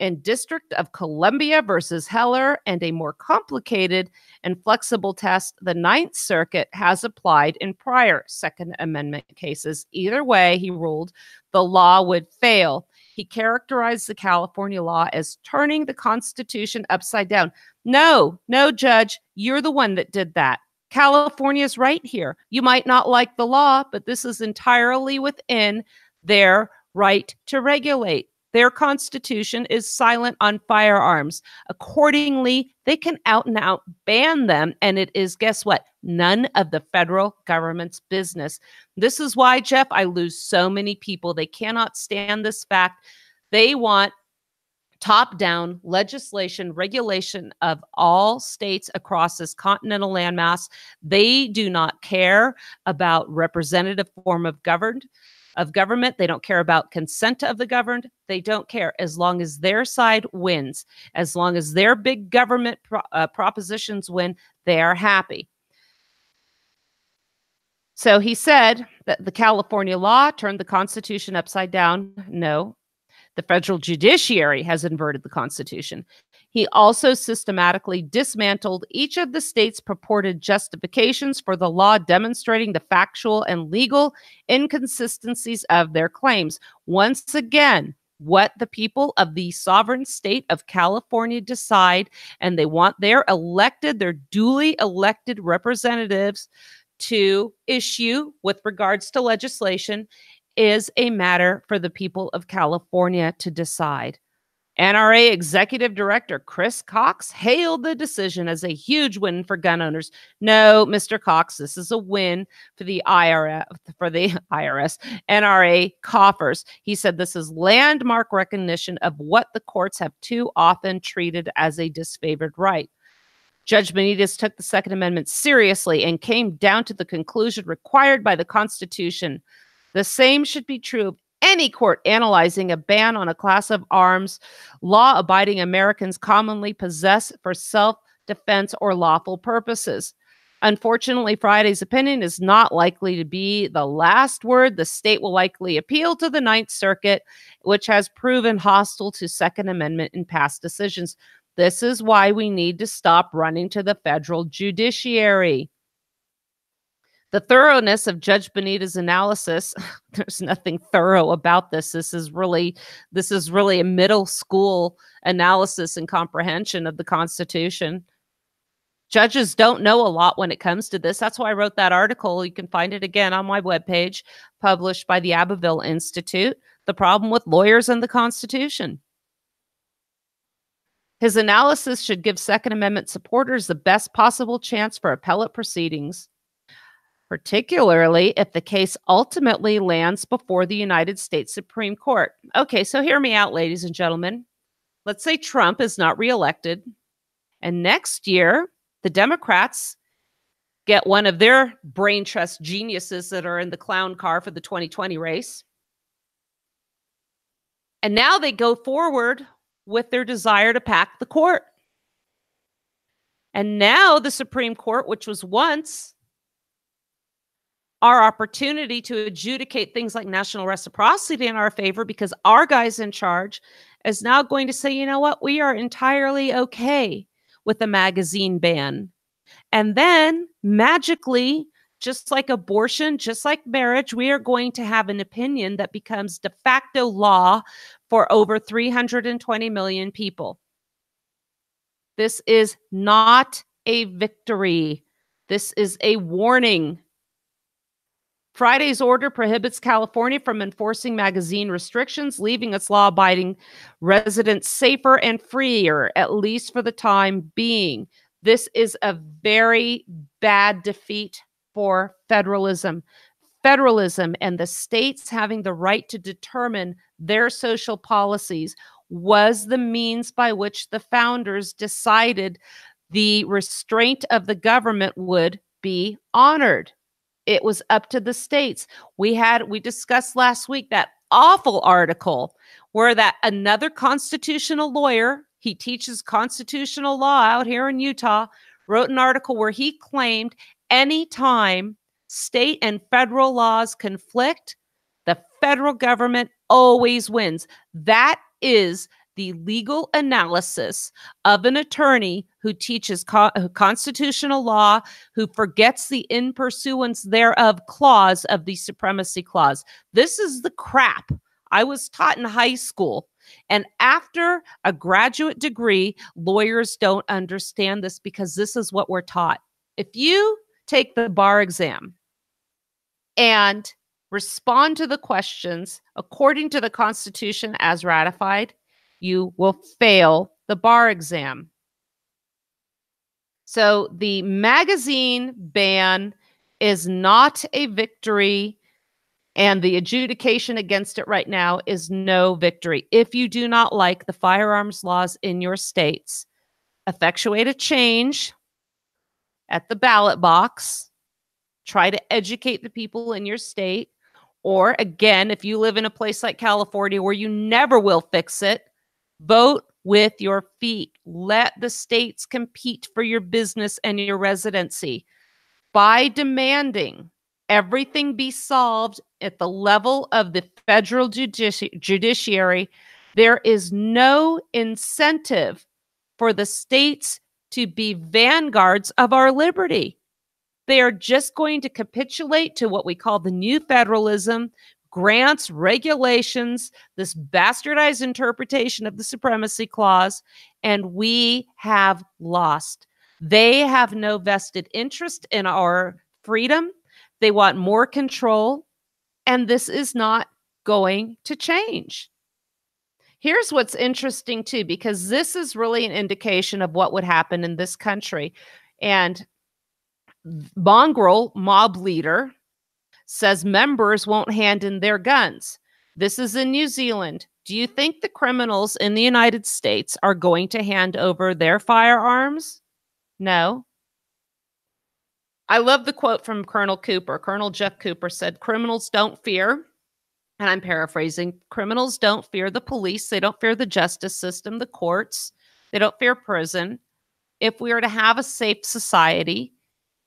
and District of Columbia versus Heller, and a more complicated and flexible test the Ninth Circuit has applied in prior Second Amendment cases. Either way, he ruled the law would fail. He characterized the California law as turning the Constitution upside down. No, Judge, you're the one that did that. California's right here. You might not like the law, but this is entirely within their right to regulate. Their constitution is silent on firearms. Accordingly, they can out and out ban them. And it is, guess what? None of the federal government's business. This is why, Jeff, I lose so many people. They cannot stand this fact. They want top-down legislation, regulation of all states across this continental landmass. They do not care about representative form of government. They don't care about consent of the governed. They don't care as long as their side wins. As long as their big government propositions win, they are happy. So he said that the California law turned the Constitution upside down. No, the federal judiciary has inverted the Constitution. He also systematically dismantled each of the state's purported justifications for the law, demonstrating the factual and legal inconsistencies of their claims. Once again, what the people of the sovereign state of California decide, and they want their duly elected representatives to issue with regards to legislation, is a matter for the people of California to decide. NRA Executive Director Chris Cox hailed the decision as a huge win for gun owners. No, Mr. Cox, this is a win for the IRS, NRA coffers. He said this is landmark recognition of what the courts have too often treated as a disfavored right. Judge Benitez took the Second Amendment seriously and came down to the conclusion required by the Constitution. The same should be true of any court analyzing a ban on a class of arms law-abiding Americans commonly possess for self-defense or lawful purposes. Unfortunately, Friday's opinion is not likely to be the last word. The state will likely appeal to the Ninth Circuit, which has proven hostile to Second Amendment in past decisions. This is why we need to stop running to the federal judiciary. The thoroughness of Judge Benitez's analysis, there's nothing thorough about this. This is really a middle school analysis and comprehension of the Constitution. Judges don't know a lot when it comes to this. That's why I wrote that article. You can find it again on my webpage, published by the Abbeville Institute, The Problem with Lawyers and the Constitution. His analysis should give Second Amendment supporters the best possible chance for appellate proceedings, particularly if the case ultimately lands before the United States Supreme Court. Okay, so hear me out, ladies and gentlemen. Let's say Trump is not reelected, and next year, the Democrats get one of their brain trust geniuses that are in the clown car for the 2020 race. And now they go forward with their desire to pack the court. And now the Supreme Court, which was once our opportunity to adjudicate things like national reciprocity in our favor because our guy's in charge, is now going to say, you know what, we are entirely okay with a magazine ban. And then magically, just like abortion, just like marriage, we are going to have an opinion that becomes de facto law for over 320 million people. This is not a victory. This is a warning. Friday's order prohibits California from enforcing magazine restrictions, leaving its law-abiding residents safer and freer, at least for the time being. This is a very bad defeat for federalism. Federalism and the states having the right to determine their social policies was the means by which the founders decided the restraint of the government would be honored. It was up to the states. We discussed last week that awful article where that another constitutional lawyer, he teaches constitutional law out here in Utah, wrote an article where he claimed anytime state and federal laws conflict, the federal government always wins. That is the legal analysis of an attorney who teaches constitutional law, who forgets the in pursuance thereof clause of the supremacy clause. This is the crap I was taught in high school. And after a graduate degree, lawyers don't understand this because this is what we're taught. If you take the bar exam and respond to the questions according to the Constitution as ratified, you will fail the bar exam. So the magazine ban is not a victory, and the adjudication against it right now is no victory. If you do not like the firearms laws in your states, effectuate a change at the ballot box. Try to educate the people in your state. Or again, if you live in a place like California where you never will fix it, vote with your feet. Let the states compete for your business and your residency by demanding everything be solved at the level of the federal judiciary. There is no incentive for the states to be vanguards of our liberty. They are just going to capitulate to what we call the new federalism, grants, regulations, this bastardized interpretation of the Supremacy Clause, and we have lost. They have no vested interest in our freedom. They want more control, and this is not going to change. Here's what's interesting, too, because this is really an indication of what would happen in this country. And mongrel mob leader says members won't hand in their guns. This is in New Zealand. Do you think the criminals in the United States are going to hand over their firearms? No. I love the quote from Colonel Cooper. Colonel Jeff Cooper said, criminals don't fear, and I'm paraphrasing, criminals don't fear the police. They don't fear the justice system, the courts. They don't fear prison. If we are to have a safe society,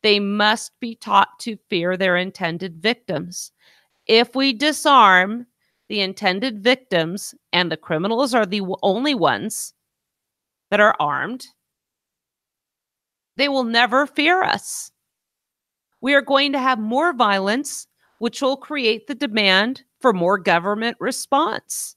they must be taught to fear their intended victims. If we disarm the intended victims and the criminals are the only ones that are armed, they will never fear us. We are going to have more violence, which will create the demand for more government response.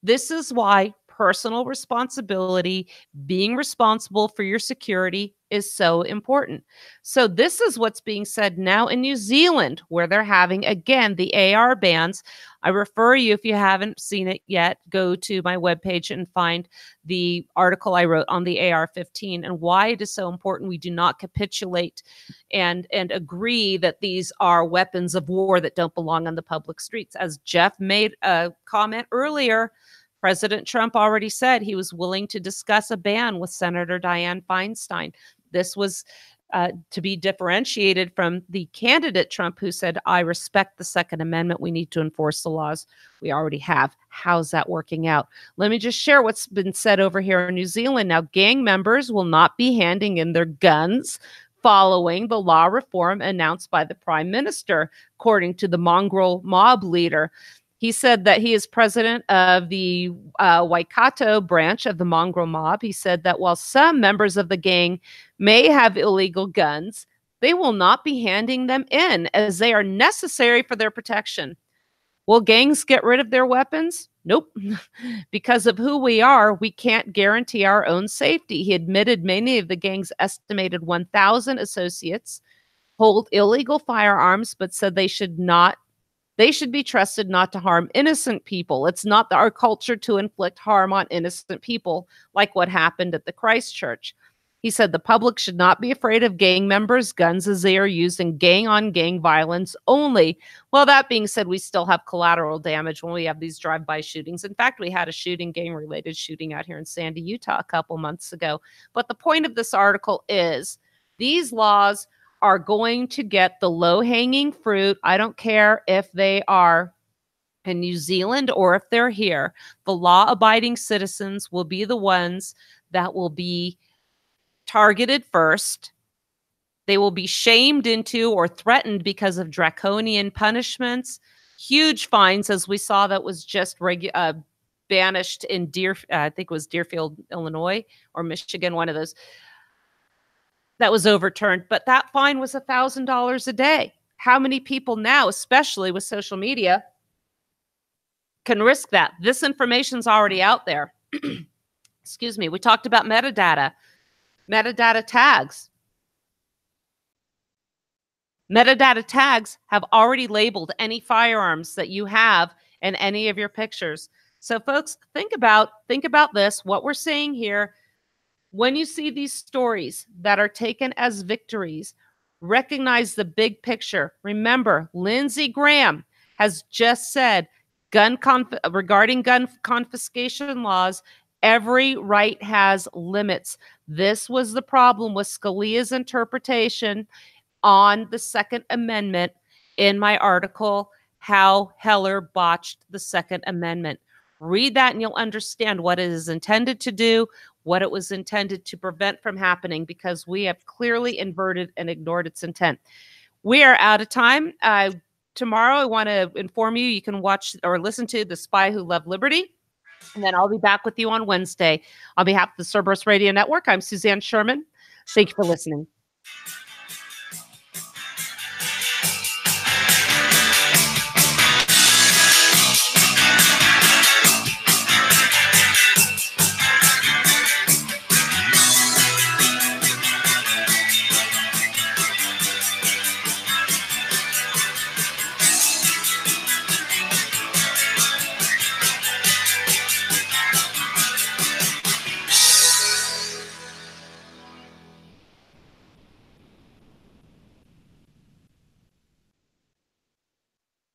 This is why personal responsibility, being responsible for your security, is so important. So this is what's being said now in New Zealand, where they're having, again, the AR bans. I refer you, if you haven't seen it yet, go to my webpage and find the article I wrote on the AR-15 and why it is so important we do not capitulate and agree that these are weapons of war that don't belong on the public streets. As Jeff made a comment earlier, President Trump already said he was willing to discuss a ban with Senator Dianne Feinstein. This was to be differentiated from the candidate Trump, who said, I respect the Second Amendment. We need to enforce the laws we already have. How's that working out? Let me just share what's been said over here in New Zealand. Now, gang members will not be handing in their guns following the law reform announced by the Prime Minister, according to the mongrel mob leader. He said that he is president of the Waikato branch of the mongrel mob. He said that while some members of the gang may have illegal guns, they will not be handing them in as they are necessary for their protection. Will gangs get rid of their weapons? Nope. Because of who we are, we can't guarantee our own safety. He admitted many of the gang's estimated 1,000 associates hold illegal firearms, but said they should be trusted not to harm innocent people. It's not our culture to inflict harm on innocent people like what happened at the Christchurch. He said the public should not be afraid of gang members' guns as they are used in gang-on-gang violence only. Well, that being said, we still have collateral damage when we have these drive-by shootings. In fact, we had a shooting, gang-related shooting out here in Sandy, Utah a couple months ago. But the point of this article is these laws are going to get the low-hanging fruit. I don't care if they are in New Zealand or if they're here. The law-abiding citizens will be the ones that will be targeted first. They will be shamed into or threatened because of draconian punishments, huge fines, as we saw that was just banished in I think it was Deerfield, Illinois, or Michigan, one of those. That was overturned, but that fine was $1,000 a day. How many people now, especially with social media, can risk that? This information's already out there. Excuse me. We talked about metadata tags. Metadata tags have already labeled any firearms that you have in any of your pictures. So folks, think about this, what we're saying here. When you see these stories that are taken as victories, recognize the big picture. Remember, Lindsey Graham has just said regarding gun confiscation laws, every right has limits. This was the problem with Scalia's interpretation on the Second Amendment in my article, How Heller Botched the Second Amendment. Read that and you'll understand what it is intended to do, what it was intended to prevent from happening, because we have clearly inverted and ignored its intent. We are out of time. Tomorrow, I want to inform you, you can watch or listen to The Spy Who Loved Liberty. And then I'll be back with you on Wednesday. On behalf of the Cerberus Radio Network, I'm Suzanne Sherman. Thank you for listening.